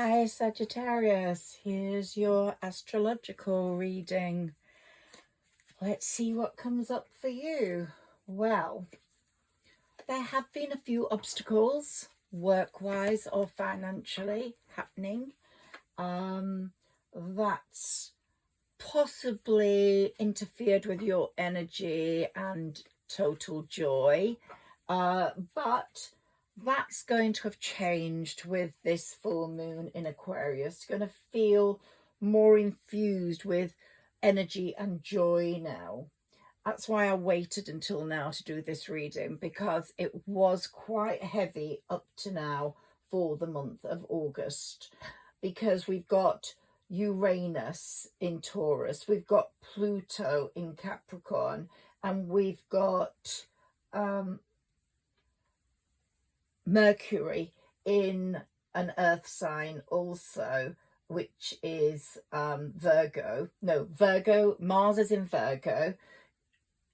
Hi Saggitarius, here's your astrological reading. Let's see what comes up for you. Well, there have been a few obstacles, work-wise or financially, happening. That's possibly interfered with your energy and total joy. But that's going to have changed with this full moon in Aquarius. Going to feel more infused with energy and joy now. That's why I waited until now to do this reading, because it was quite heavy up to now for the month of August, because we've got Uranus in Taurus, we've got Pluto in Capricorn, and we've got Mercury in an earth sign also, which is Virgo. Mars is in Virgo,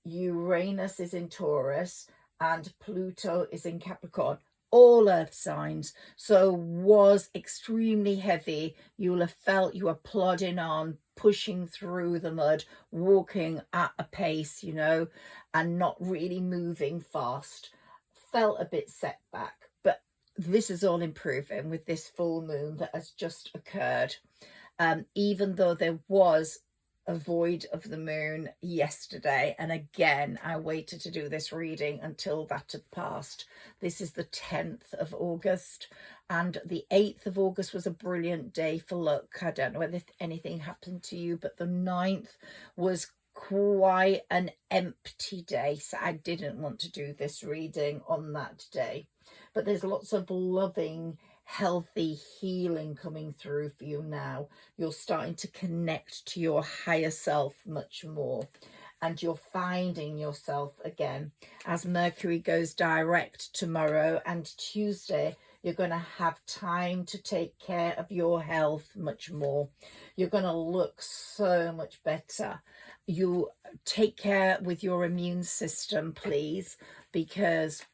Uranus is in Taurus, and Pluto is in Capricorn. All earth signs. So was extremely heavy. You'll have felt you were plodding on, pushing through the mud, walking at a pace, and not really moving fast. Felt a bit set back, but this is all improving with this full moon that has just occurred. Even though there was a void of the moon yesterday, and again I waited to do this reading until that had passed. This is the 10th of August, and the 8th of August was a brilliant day for luck. I don't know whether anything happened to you, but the 9th was quite an empty day, so I didn't want to do this reading on that day. But there's lots of loving, healthy healing coming through for you now. You're starting to connect to your higher self much more, and you're finding yourself again. As Mercury goes direct tomorrow and Tuesday, you're going to have time to take care of your health much more. You're going to look so much better. You take care with your immune system, please, because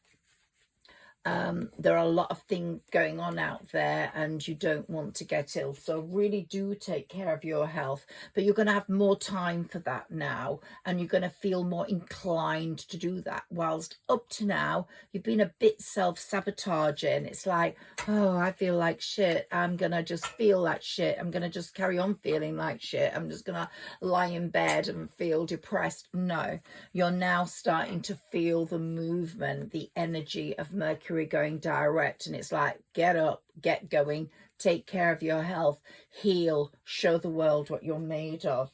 there are a lot of things going on out there and you don't want to get ill. So really do take care of your health, but you're going to have more time for that now, and you're going to feel more inclined to do that. Whilst up to now, you've been a bit self-sabotaging. It's like, oh, I feel like shit. I'm going to just feel like shit. I'm going to just carry on feeling like shit. I'm just going to lie in bed and feel depressed. No, you're now starting to feel the movement, the energy of Mercury going direct, and it's like, get up, get going, take care of your health, heal, show the world what you're made of.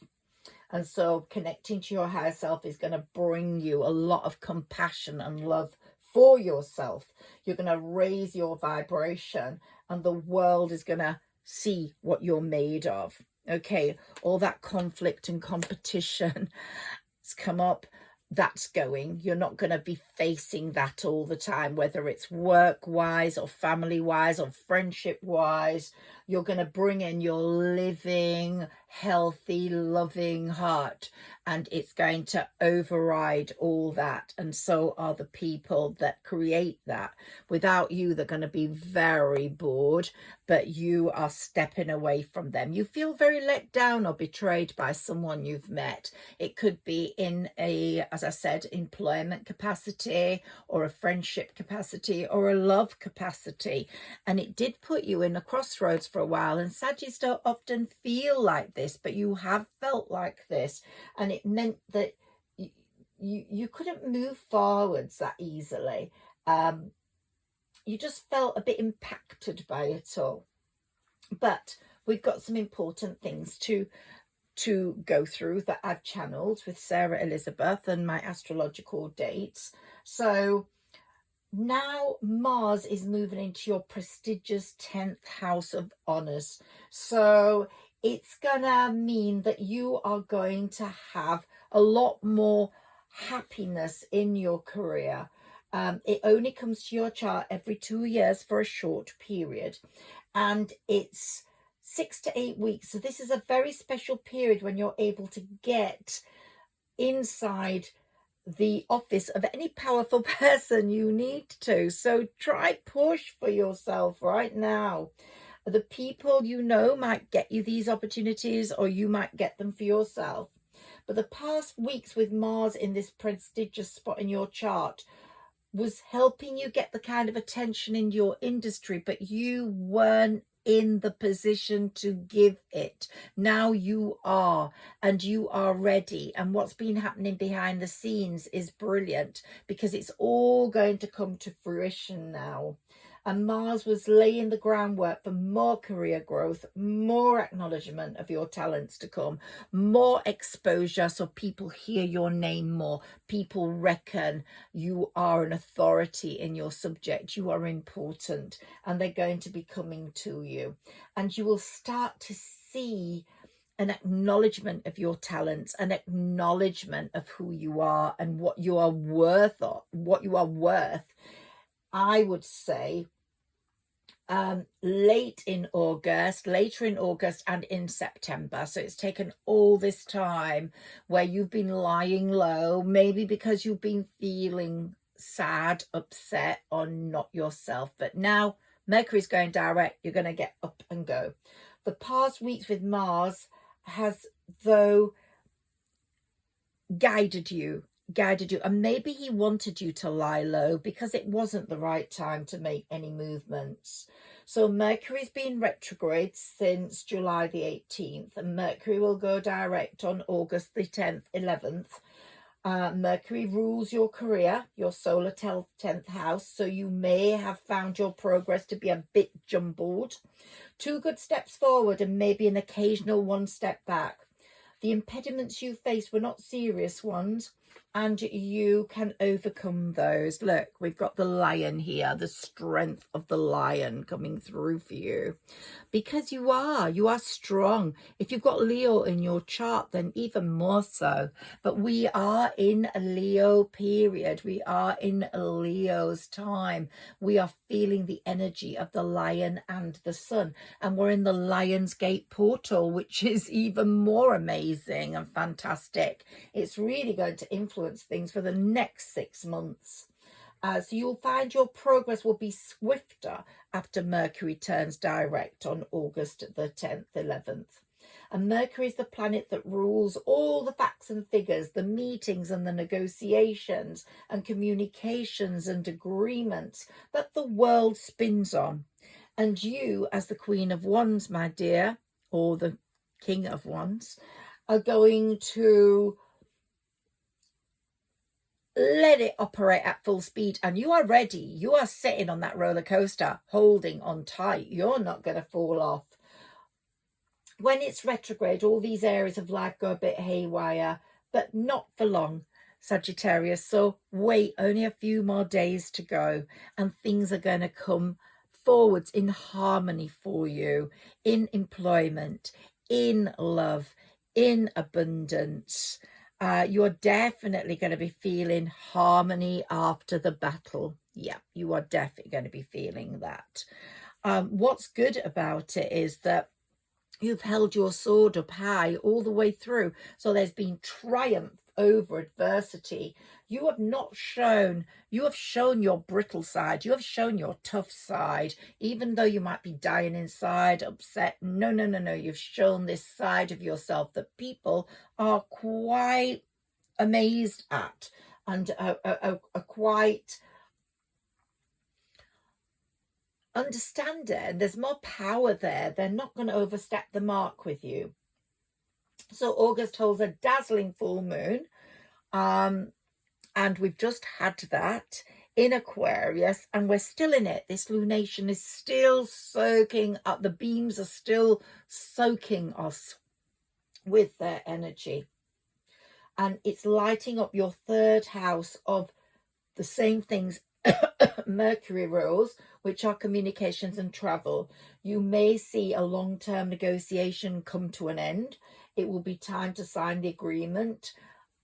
And so connecting to your higher self is going to bring you a lot of compassion and love for yourself. You're going to raise your vibration, and the world is going to see what you're made of. Okay, all that conflict and competition has come up. That's going. You're not going to be facing that all the time, whether it's work-wise or family-wise or friendship-wise. You're going to bring in your living, healthy, loving heart, and it's going to override all that. And so are the people that create that. Without you, they're going to be very bored, but you are stepping away from them. You feel very let down or betrayed by someone you've met. It could be in a, as I said, employment capacity, or a friendship capacity, or a love capacity. And it did put you in a crossroads for a while. And Saggies don't often feel like this, but you have felt like this. And it meant that you couldn't move forwards that easily. You just felt a bit impacted by it all. But we've got some important things to go through that I've channeled with Sarah Elizabeth and my astrological dates. So now Mars is moving into your prestigious 10th house of honors. So it's gonna mean that you are going to have a lot more happiness in your career. It only comes to your chart every 2 years for a short period, and it's 6 to 8 weeks. So this is a very special period when you're able to get inside the office of any powerful person you need to. So try push for yourself right now. The people you know might get you these opportunities, or you might get them for yourself. But the past weeks with Mars in this prestigious spot in your chart was helping you get the kind of attention in your industry, but you weren't in the position to give it. Now you are, and you are ready. And what's been happening behind the scenes is brilliant, because it's all going to come to fruition now. And Mars was laying the groundwork for more career growth, more acknowledgement of your talents to come, more exposure, so people hear your name more. People reckon you are an authority in your subject. You are important, and they're going to be coming to you. And you will start to see an acknowledgement of your talents, an acknowledgement of who you are and what you are worth, I would say, later in August and in September. So it's taken all this time where you've been lying low, maybe because you've been feeling sad, upset, or not yourself. But now Mercury's going direct, you're going to get up and go. The past weeks with Mars has, though, guided you, and maybe he wanted you to lie low because it wasn't the right time to make any movements. So Mercury's been retrograde since July the 18th, and Mercury will go direct on August the 10th, 11th. Mercury rules your career, your solar 10th house, so you may have found your progress to be a bit jumbled. 2 good steps forward and maybe an occasional 1 step back. The impediments you faced were not serious ones, and you can overcome those. Look, we've got the lion here, the strength of the lion coming through for you, because you are strong. If you've got Leo in your chart, then even more so. But we are in a Leo period. We are in a Leo's time. We are feeling the energy of the lion and the sun, and we're in the Lion's Gate portal, which is even more amazing and fantastic. It's really going to influence things for the next 6 months. So you'll find your progress will be swifter after Mercury turns direct on August the 10th, 11th. And Mercury is the planet that rules all the facts and figures, the meetings and the negotiations and communications and agreements that the world spins on. And you, as the Queen of Wands, my dear, or the King of Wands, are going to let it operate at full speed, and you are ready. You are sitting on that roller coaster, holding on tight. You're not going to fall off. When it's retrograde, all these areas of life go a bit haywire, but not for long, Sagittarius. So wait, only a few more days to go, and things are going to come forwards in harmony for you, in employment, in love, in abundance. You're definitely going to be feeling harmony after the battle. Yeah, you are definitely going to be feeling that. What's good about it is that you've held your sword up high all the way through. So there's been triumph over adversity. You have shown your brittle side. You have shown your tough side, even though you might be dying inside, upset. No. You've shown this side of yourself that people are quite amazed at, and are quite understanding. There's more power there. They're not going to overstep the mark with you. So August holds a dazzling full moon, and we've just had that in Aquarius, and we're still in it. This lunation is still soaking up. The beams are still soaking us with their energy, and it's lighting up your 3rd house of the same things Mercury rules, which are communications and travel. You may see a long-term negotiation come to an end. It will be time to sign the agreement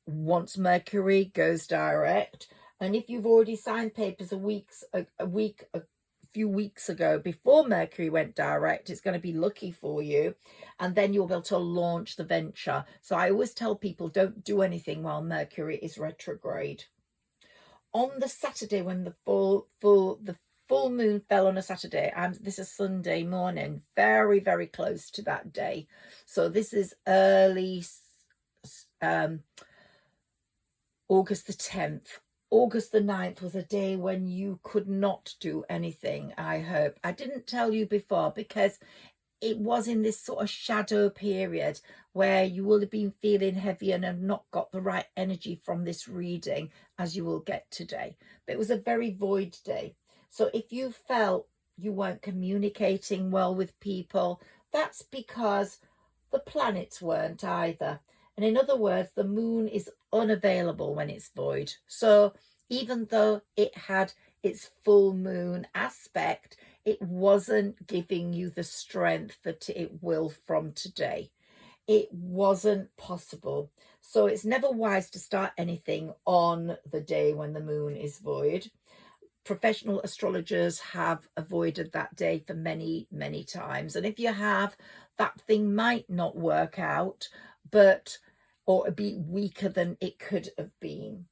once Mercury goes direct. And if you've already signed papers a few weeks ago, before Mercury went direct, it's going to be lucky for you, and then you'll be able to launch the venture. So I always tell people, don't do anything while Mercury is retrograde. On the Saturday, when the full full moon fell on a Saturday. This is Sunday morning, very, very close to that day. So this is early August the 10th. August the 9th was a day when you could not do anything, I hope. I didn't tell you before because it was in this sort of shadow period where you will have been feeling heavy and have not got the right energy from this reading, as you will get today. But it was a very void day. So if you felt you weren't communicating well with people, that's because the planets weren't either. And in other words, the moon is unavailable when it's void. So even though it had its full moon aspect, it wasn't giving you the strength that it will from today. It wasn't possible. So it's never wise to start anything on the day when the moon is void. Professional astrologers have avoided that day for many, many times. And if you have, that thing might not work out, or be weaker than it could have been.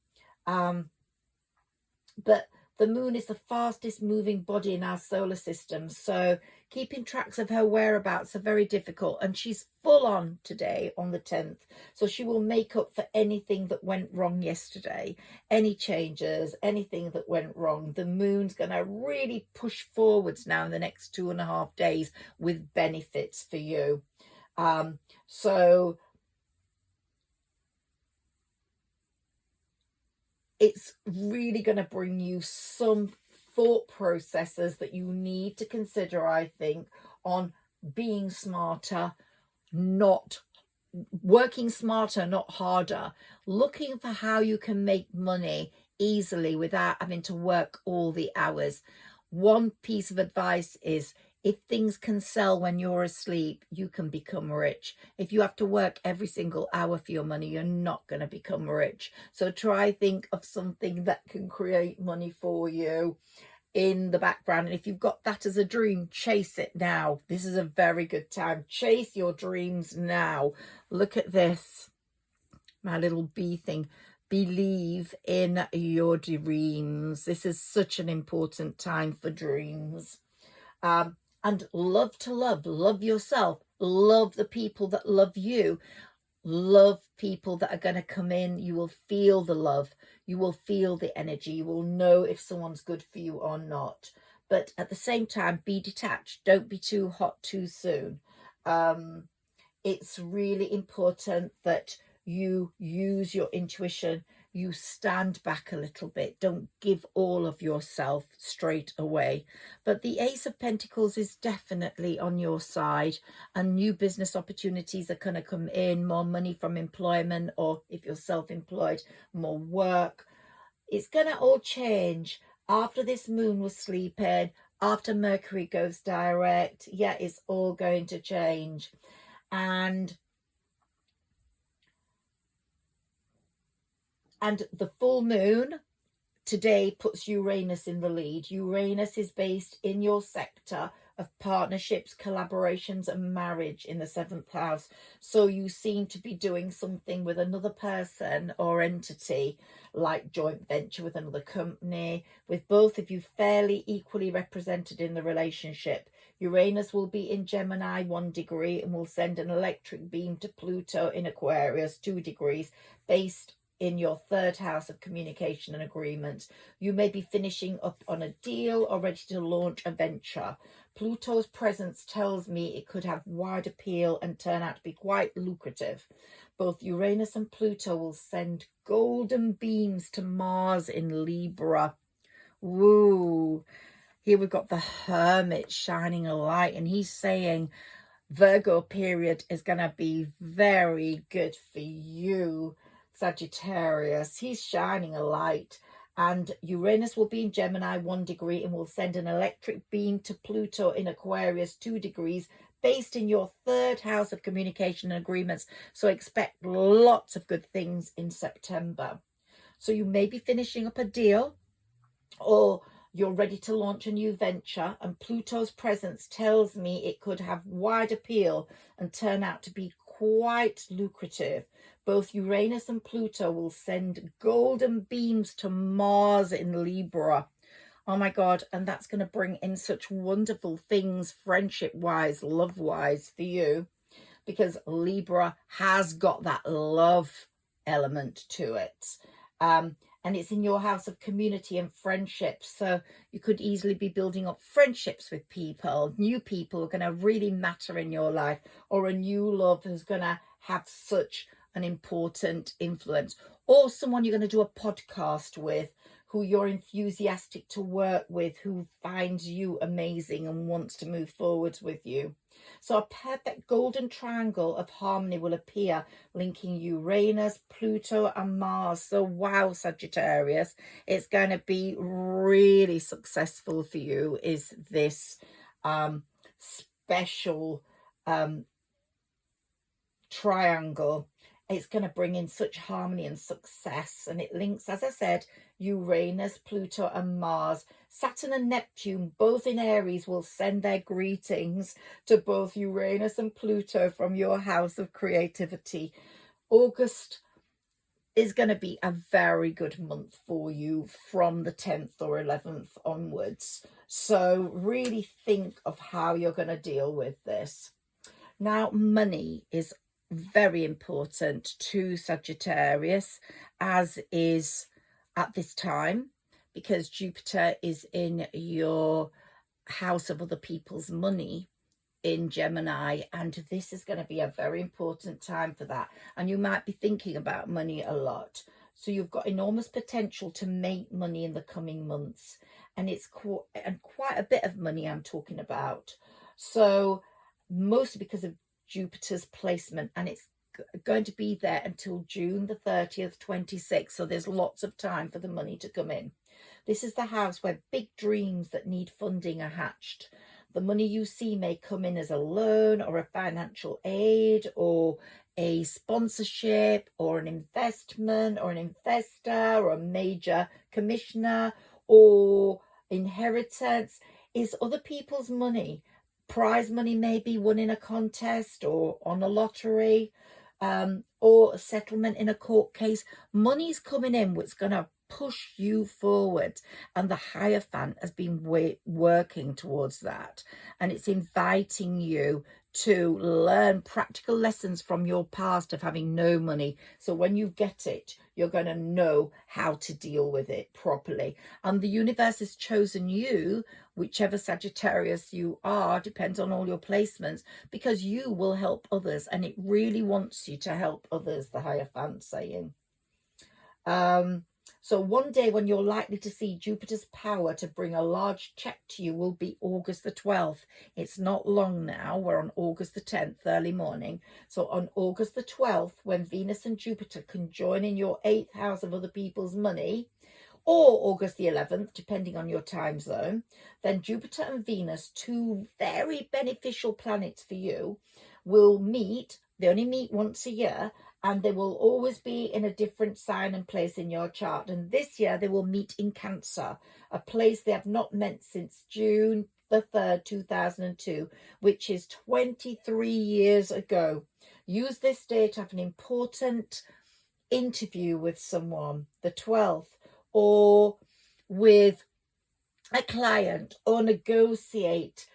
But the moon is the fastest moving body in our solar system, so keeping tracks of her whereabouts are very difficult, and she's full on today on the 10th, so she will make up for anything that went wrong yesterday, any changes, anything that went wrong. The moon's going to really push forwards now in the next 2.5 days with benefits for you. So it's really going to bring you some thought processes that you need to consider, I think, on being smarter, not working smarter, not harder, looking for how you can make money easily without having to work all the hours. One piece of advice is, if things can sell when you're asleep, you can become rich. If you have to work every single hour for your money, you're not going to become rich. So try think of something that can create money for you in the background. And if you've got that as a dream, chase it now. This is a very good time. Chase your dreams now. Look at this, my little bee thing. Believe in your dreams. This is such an important time for dreams. And love to love yourself, love the people that love you, love people that are going to come in. You will feel the love, you will feel the energy, you will know if someone's good for you or not. But at the same time, be detached. Don't be too hot too soon. It's really important that you use your intuition. You stand back a little bit. Don't give all of yourself straight away. But the Ace of Pentacles is definitely on your side, and new business opportunities are going to come in, more money from employment, or if you're self-employed, more work. It's going to all change after this moon was sleeping, after Mercury goes direct. Yeah, it's all going to change. And the full moon today puts Uranus in the lead. Uranus is based in your sector of partnerships, collaborations and marriage in the 7th house. So you seem to be doing something with another person or entity, like joint venture with another company, with both of you fairly equally represented in the relationship. Uranus will be in Gemini 1 degree and will send an electric beam to Pluto in Aquarius 2 degrees, based in your 3rd house of communication and agreement. You may be finishing up on a deal or ready to launch a venture. Pluto's presence tells me it could have wide appeal and turn out to be quite lucrative. Both Uranus and Pluto will send golden beams to Mars in Libra. Woo! Here we've got the Hermit shining a light, and he's saying Virgo period is going to be very good for you, Sagittarius. He's shining a light, and Uranus will be in Gemini 1 degree and will send an electric beam to Pluto in Aquarius 2 degrees, based in your 3rd house of communication and agreements. So expect lots of good things in September. So you may be finishing up a deal, or you're ready to launch a new venture, and Pluto's presence tells me it could have wide appeal and turn out to be quite lucrative. Both Uranus and Pluto will send golden beams to Mars in Libra. Oh my God. And that's going to bring in such wonderful things, friendship wise, love wise for you, because Libra has got that love element to it. And it's in your house of community and friendships. So you could easily be building up friendships with people. New people are going to really matter in your life, or a new love is going to have such an important influence, or someone you're going to do a podcast with who you're enthusiastic to work with, who finds you amazing and wants to move forwards with you. So a perfect golden triangle of harmony will appear, linking Uranus, Pluto and Mars. So wow, Sagittarius, it's going to be really successful for you, is this special triangle. It's going to bring in such harmony and success, and it links, as I said, Uranus, Pluto and Mars. Saturn and Neptune, both in Aries, will send their greetings to both Uranus and Pluto from your house of creativity. August is going to be a very good month for you from the 10th or 11th onwards. So really think of how you're going to deal with this. Now, money is very important to Sagittarius, as is at this time, because Jupiter is in your house of other people's money in Gemini, and this is going to be a very important time for that. And you might be thinking about money a lot, so you've got enormous potential to make money in the coming months, and it's quite a bit of money I'm talking about. So mostly because of Jupiter's placement, and it's going to be there until June the 30th, 26. So there's lots of time for the money to come in. This is the house where big dreams that need funding are hatched. The money you see may come in as a loan or a financial aid or a sponsorship or an investment or an investor or a major commissioner or inheritance. Is other people's money. Prize money may be won in a contest or on a lottery, or a settlement in a court case. Money's coming in which is going to push you forward, and the Hierophant has been working towards that, and it's inviting you to learn practical lessons from your past of having no money. So when you get it, you're going to know how to deal with it properly. And the universe has chosen you, whichever Sagittarius you are, depends on all your placements, because you will help others, and it really wants you to help others, the Hierophant saying. So one day when you're likely to see Jupiter's power to bring a large check to you will be August the 12th. It's not long now. We're on August the 10th, early morning. So on August the 12th, when Venus and Jupiter conjoin in your 8th house of other people's money, or August the 11th, depending on your time zone, then Jupiter and Venus, two very beneficial planets for you, will meet. They only meet once a year, and they will always be in a different sign and place in your chart. And this year they will meet in Cancer, a place they have not met since June the 3rd, 2002, which is 23 years ago. Use this day to have an important interview with someone, the 12th, or with a client, or negotiate,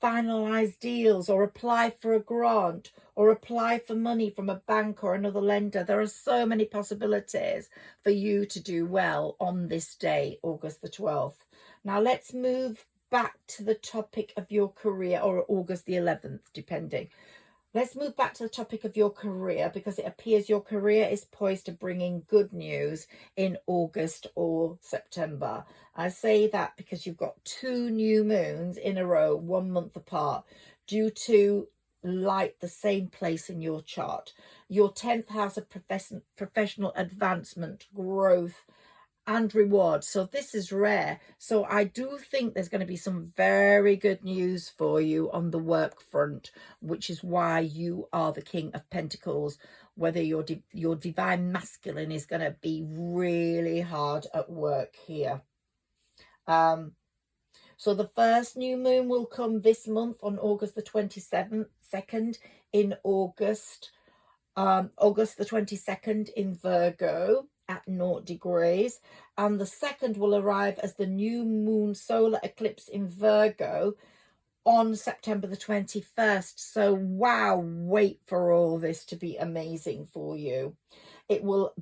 finalize deals, or apply for a grant, or apply for money from a bank or another lender. There are so many possibilities for you to do well on this day, August the 12th. Now let's move back to the topic of your career, or August the 11th, depending. Let's move back to the topic of your career, because it appears your career is poised to bring in good news in August or September. I say that because you've got 2 new moons in a row, 1 month apart, due to light the same place in your chart. Your 10th house of professional advancement, growth and reward. So this is rare. So I do think there's going to be some very good news for you on the work front, which is why you are the King of Pentacles. Whether your divine masculine is going to be really hard at work here. So the first new moon will come this month on August the 22nd in August. August the 22nd in Virgo. at 0 degrees. And the second will arrive as the new moon solar eclipse in Virgo on September the 21st. So wow, wait for all this to be amazing for you.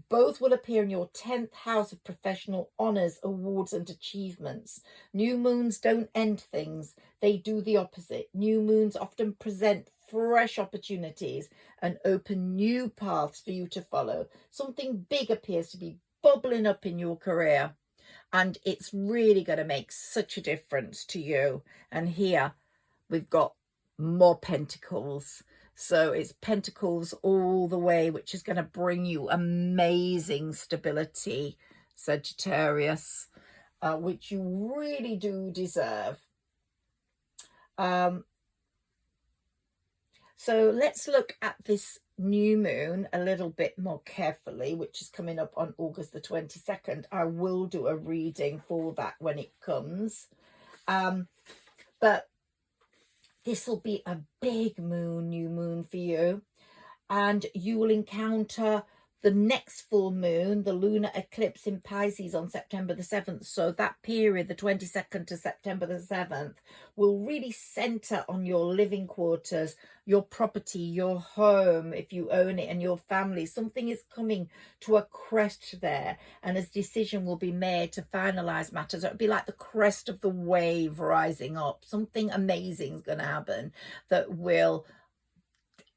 Both will appear in your 10th house of professional honors, awards, and achievements. New moons don't end things, they do the opposite. New moons often present fresh opportunities and open new paths for you to follow. Something big appears to be bubbling up in your career, and it's really going to make such a difference to you. And here we've got more pentacles. So it's pentacles all the way, which is going to bring you amazing stability, Sagittarius, which you really do deserve. So let's look at this new moon a little bit more carefully, which is coming up on August the 22nd. I will do a reading for that when it comes. But this will be a big moon, new moon for you. And you will encounter the next full moon, the lunar eclipse in Pisces on September the 7th. So that period, the 22nd to September the 7th, will really center on your living quarters, your property, your home, if you own it, and your family. Something is coming to a crest there, and a decision will be made to finalize matters. It'll be like the crest of the wave rising up. Something amazing is going to happen that will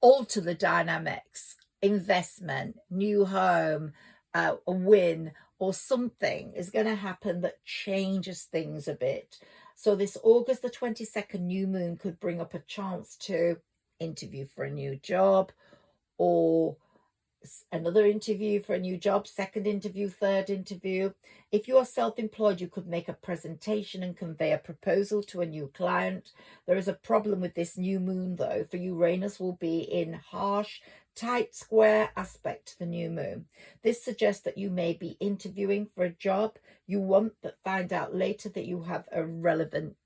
alter the dynamics. Investment, new home, a win, or something is going to happen that changes things a bit. So this August the 22nd new moon could bring up a chance to interview for a new job, or another interview for a new job, second interview, third interview. If you are self-employed, you could make a presentation and convey a proposal to a new client. There is a problem with this new moon, though, for Uranus will be in harsh, tight square aspect to the new moon. This suggests that you may be interviewing for a job you want, but find out later that you have a relevant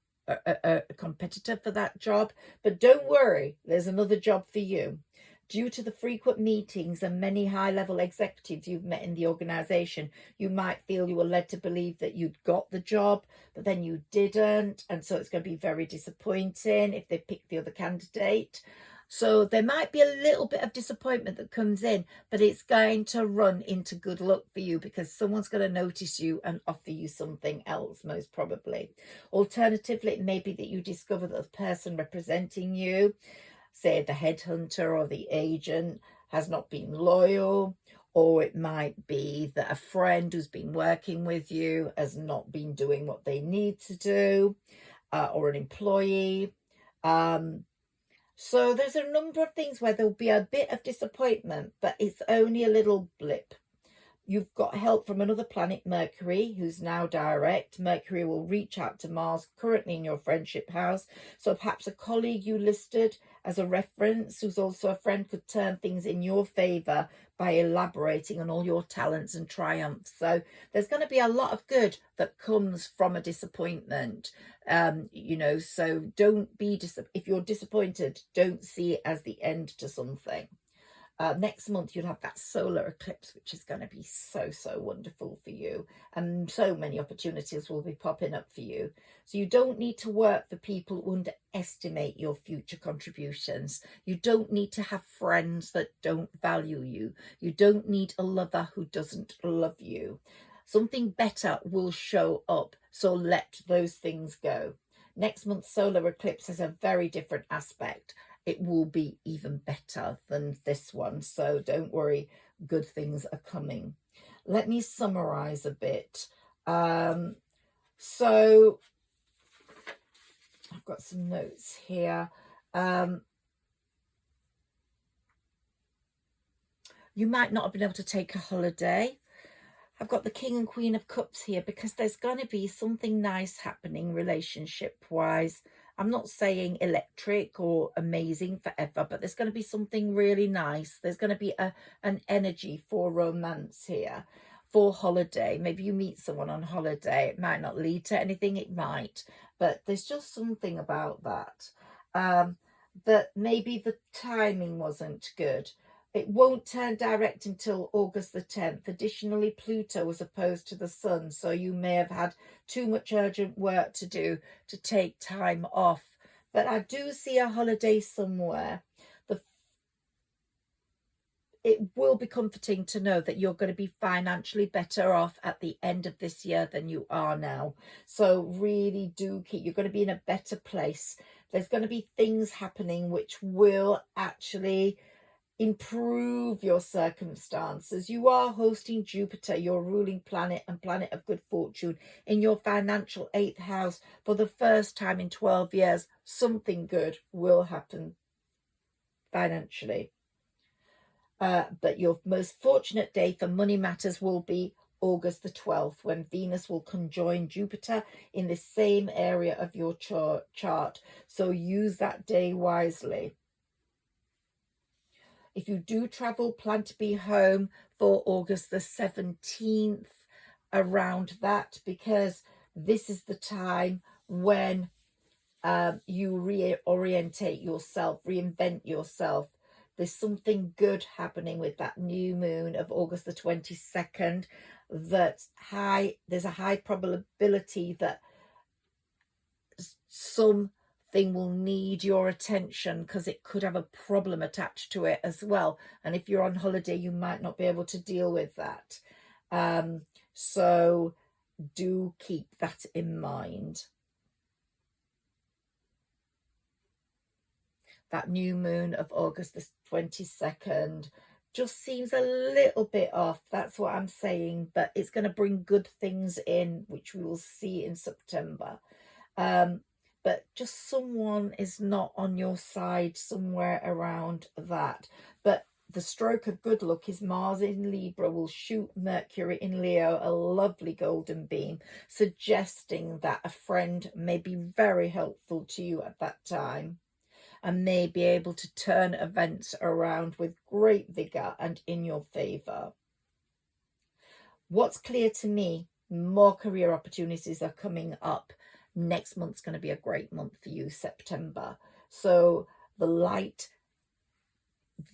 competitor for that job. But don't worry, there's another job for you. Due to the frequent meetings and many high-level executives you've met in the organization, you might feel you were led to believe that you'd got the job, but then you didn't. And so it's going to be very disappointing if they pick the other candidate. So there might be a little bit of disappointment that comes in, but it's going to run into good luck for you, because someone's going to notice you and offer you something else, most probably. Alternatively, it may be that you discover that the person representing you, say the headhunter or the agent, has not been loyal, or it might be that a friend who's been working with you has not been doing what they need to do, or an employee. So there's a number of things where there'll be a bit of disappointment, but it's only a little blip. You've got help from another planet, Mercury, who's now direct. Mercury will reach out to Mars, currently in your friendship house. So perhaps a colleague you listed as a reference, who's also a friend, could turn things in your favor by elaborating on all your talents and triumphs. So there's going to be a lot of good that comes from a disappointment. So don't be, if you're disappointed, don't see it as the end to something. Next month, you'll have that solar eclipse, which is going to be so, so wonderful for you. And so many opportunities will be popping up for you. So you don't need to work for people who underestimate your future contributions. You don't need to have friends that don't value you. You don't need a lover who doesn't love you. Something better will show up. So let those things go. Next month's solar eclipse has a very different aspect. It will be even better than this one. So don't worry, good things are coming. Let me summarize a bit. So I've got some notes here. You might not have been able to take a holiday. I've got the King and Queen of Cups here because there's going to be something nice happening relationship-wise. I'm not saying electric or amazing forever, but there's going to be something really nice. There's going to be an energy for romance here, for holiday. Maybe you meet someone on holiday. It might not lead to anything, it might, but there's just something about that. That maybe the timing wasn't good, It won't turn direct until August the 10th. Additionally, Pluto was opposed to the Sun, so you may have had too much urgent work to do to take time off. But I do see a holiday somewhere. It will be comforting to know that you're going to be financially better off at the end of this year than you are now. So really do keep, you're going to be in a better place. There's going to be things happening which will actually improve your circumstances. You are hosting Jupiter, your ruling planet and planet of good fortune, in your financial 8th house for the first time in 12 years. Something good will happen financially. But your most fortunate day for money matters will be August the 12th, when Venus will conjoin Jupiter in the same area of your chart. So use that day wisely. If you do travel, plan to be home for August the 17th, around that, because this is the time when you reorientate yourself, reinvent yourself. There's something good happening with that new moon of August the 22nd. There's a high probability that something will need your attention, because it could have a problem attached to it as well. And if you're on holiday, you might not be able to deal with that. So do keep that in mind. That new moon of August the 22nd just seems a little bit off. That's what I'm saying. But it's going to bring good things in, which we will see in September. But just someone is not on your side somewhere around that. But the stroke of good luck is Mars in Libra will shoot Mercury in Leo a lovely golden beam, suggesting that a friend may be very helpful to you at that time, and may be able to turn events around with great vigour and in your favour. What's clear to me, more career opportunities are coming up. Next month's going to be a great month for you, September. So the light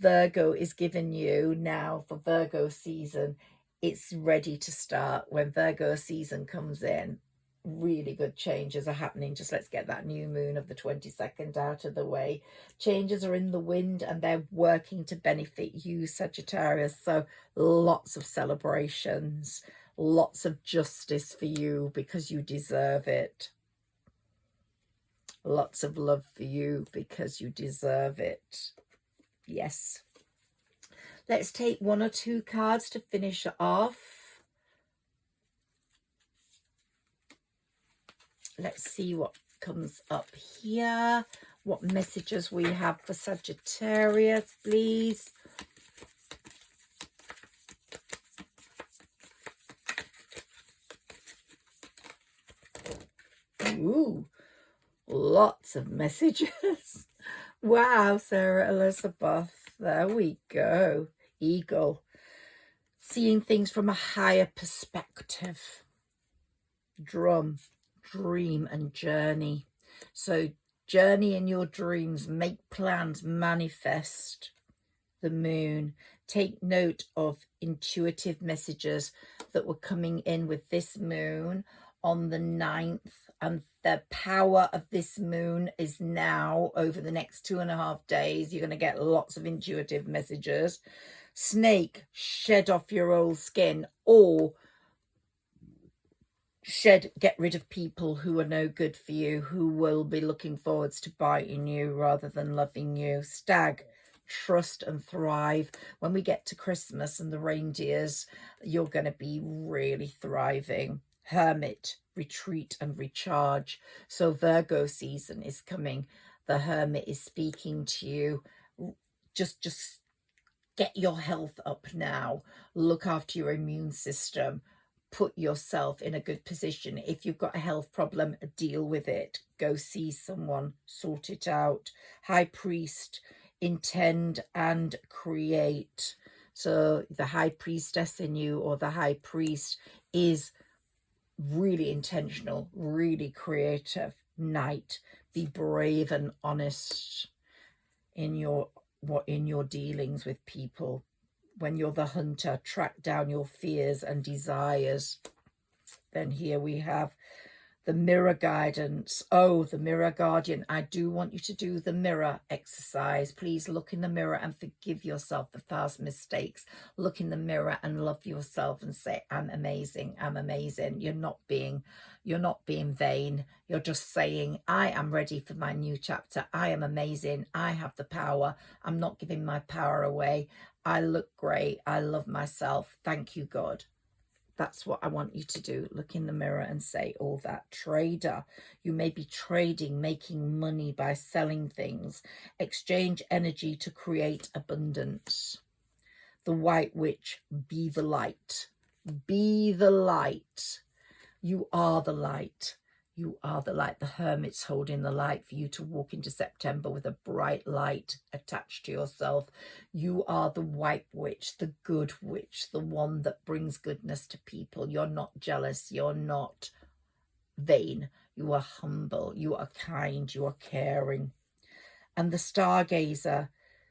Virgo is given you now for Virgo season. It's ready to start when Virgo season comes in. Really good changes are happening. Just let's get that new moon of the 22nd out of the way. Changes are in the wind and they're working to benefit you, Sagittarius. So lots of celebrations, lots of justice for you, because you deserve it. Lots of love for you because you deserve it. Yes. Let's take 1 or 2 cards to finish off. Let's see what comes up here. What messages we have for Sagittarius, please. Ooh, lots of messages. Wow, Sarah Elizabeth. There we go. Eagle. Seeing things from a higher perspective. Drum. Dream and journey. So journey in your dreams, make plans, manifest. The moon. Take note of intuitive messages that were coming in with this moon on the 9th, and the power of this moon is now over the next 2.5 days. You're going to get lots of intuitive messages. Snake, shed off your old skin, or get rid of people who are no good for you, who will be looking forwards to biting you rather than loving you. Stag, trust and thrive. When we get to Christmas and the reindeers, you're going to be really thriving. Hermit, retreat and recharge. So Virgo season is coming. The Hermit is speaking to you. Just get your health up now. Look after your immune system. Put yourself in a good position. If you've got a health problem, deal with it. Go see someone, sort it out. High Priest, intend and create. So the High Priestess in you, or the High Priest, is really intentional, really creative. Knight, be brave and honest in your what in your dealings with people. When you're the hunter, track down your fears and desires. Then here we have the mirror guidance. Oh, the mirror guardian. I do want you to do the mirror exercise. Please look in the mirror and forgive yourself the past mistakes. Look in the mirror and love yourself and say, I'm amazing. I'm amazing. You're not being vain. You're just saying, I am ready for my new chapter. I am amazing. I have the power. I'm not giving my power away. I look great. I love myself. Thank you, God. That's what I want you to do. Look in the mirror and say all that. Trader, you may be trading, making money by selling things. Exchange energy to create abundance. The White Witch, be the light. Be the light. You are the light. You are the light. The Hermit's holding the light for you to walk into September with a bright light attached to yourself. You are the White Witch, the good witch, the one that brings goodness to people. You're not jealous. You're not vain. You are humble. You are kind. You are caring. And the Stargazer.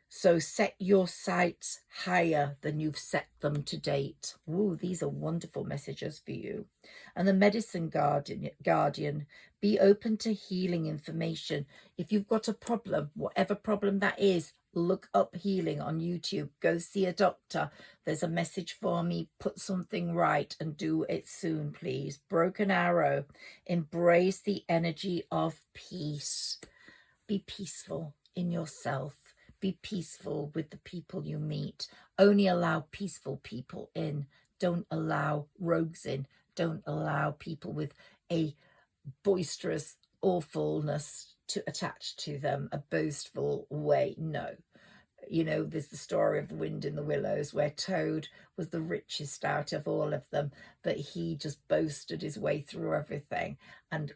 So set your sights higher than you've set them to date. Ooh, these are wonderful messages for you. And the Medicine Guardian, be open to healing information. If you've got a problem, whatever problem that is, look up healing on YouTube. Go see a doctor. There's a message for me. Put something right and do it soon, please. Broken Arrow, embrace the energy of peace. Be peaceful in yourself. Be peaceful with the people you meet. Only allow peaceful people in. Don't allow rogues in. Don't allow people with a boisterous awfulness to attach to them, a boastful way. No. You know, there's the story of the wind in the willows where Toad was the richest out of all of them, but he just boasted his way through everything and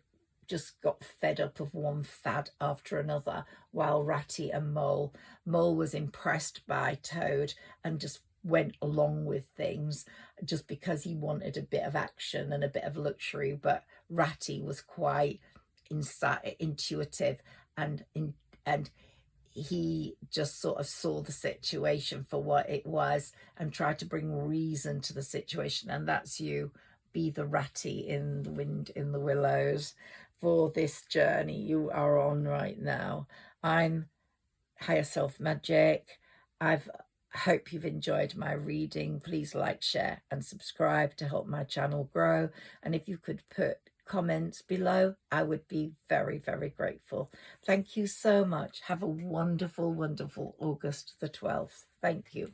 just got fed up of one fad after another, while Ratty and Mole was impressed by Toad and just went along with things just because he wanted a bit of action and a bit of luxury. But Ratty was quite intuitive and he just sort of saw the situation for what it was and tried to bring reason to the situation. And that's you. Be the Ratty in the wind in the willows for this journey you are on right now. I'm Higher Self Magic. I hope you've enjoyed my reading. Please like, share and subscribe to help my channel grow. And if you could put comments below, I would be very, very grateful. Thank you so much. Have a wonderful, wonderful August the 12th. Thank you.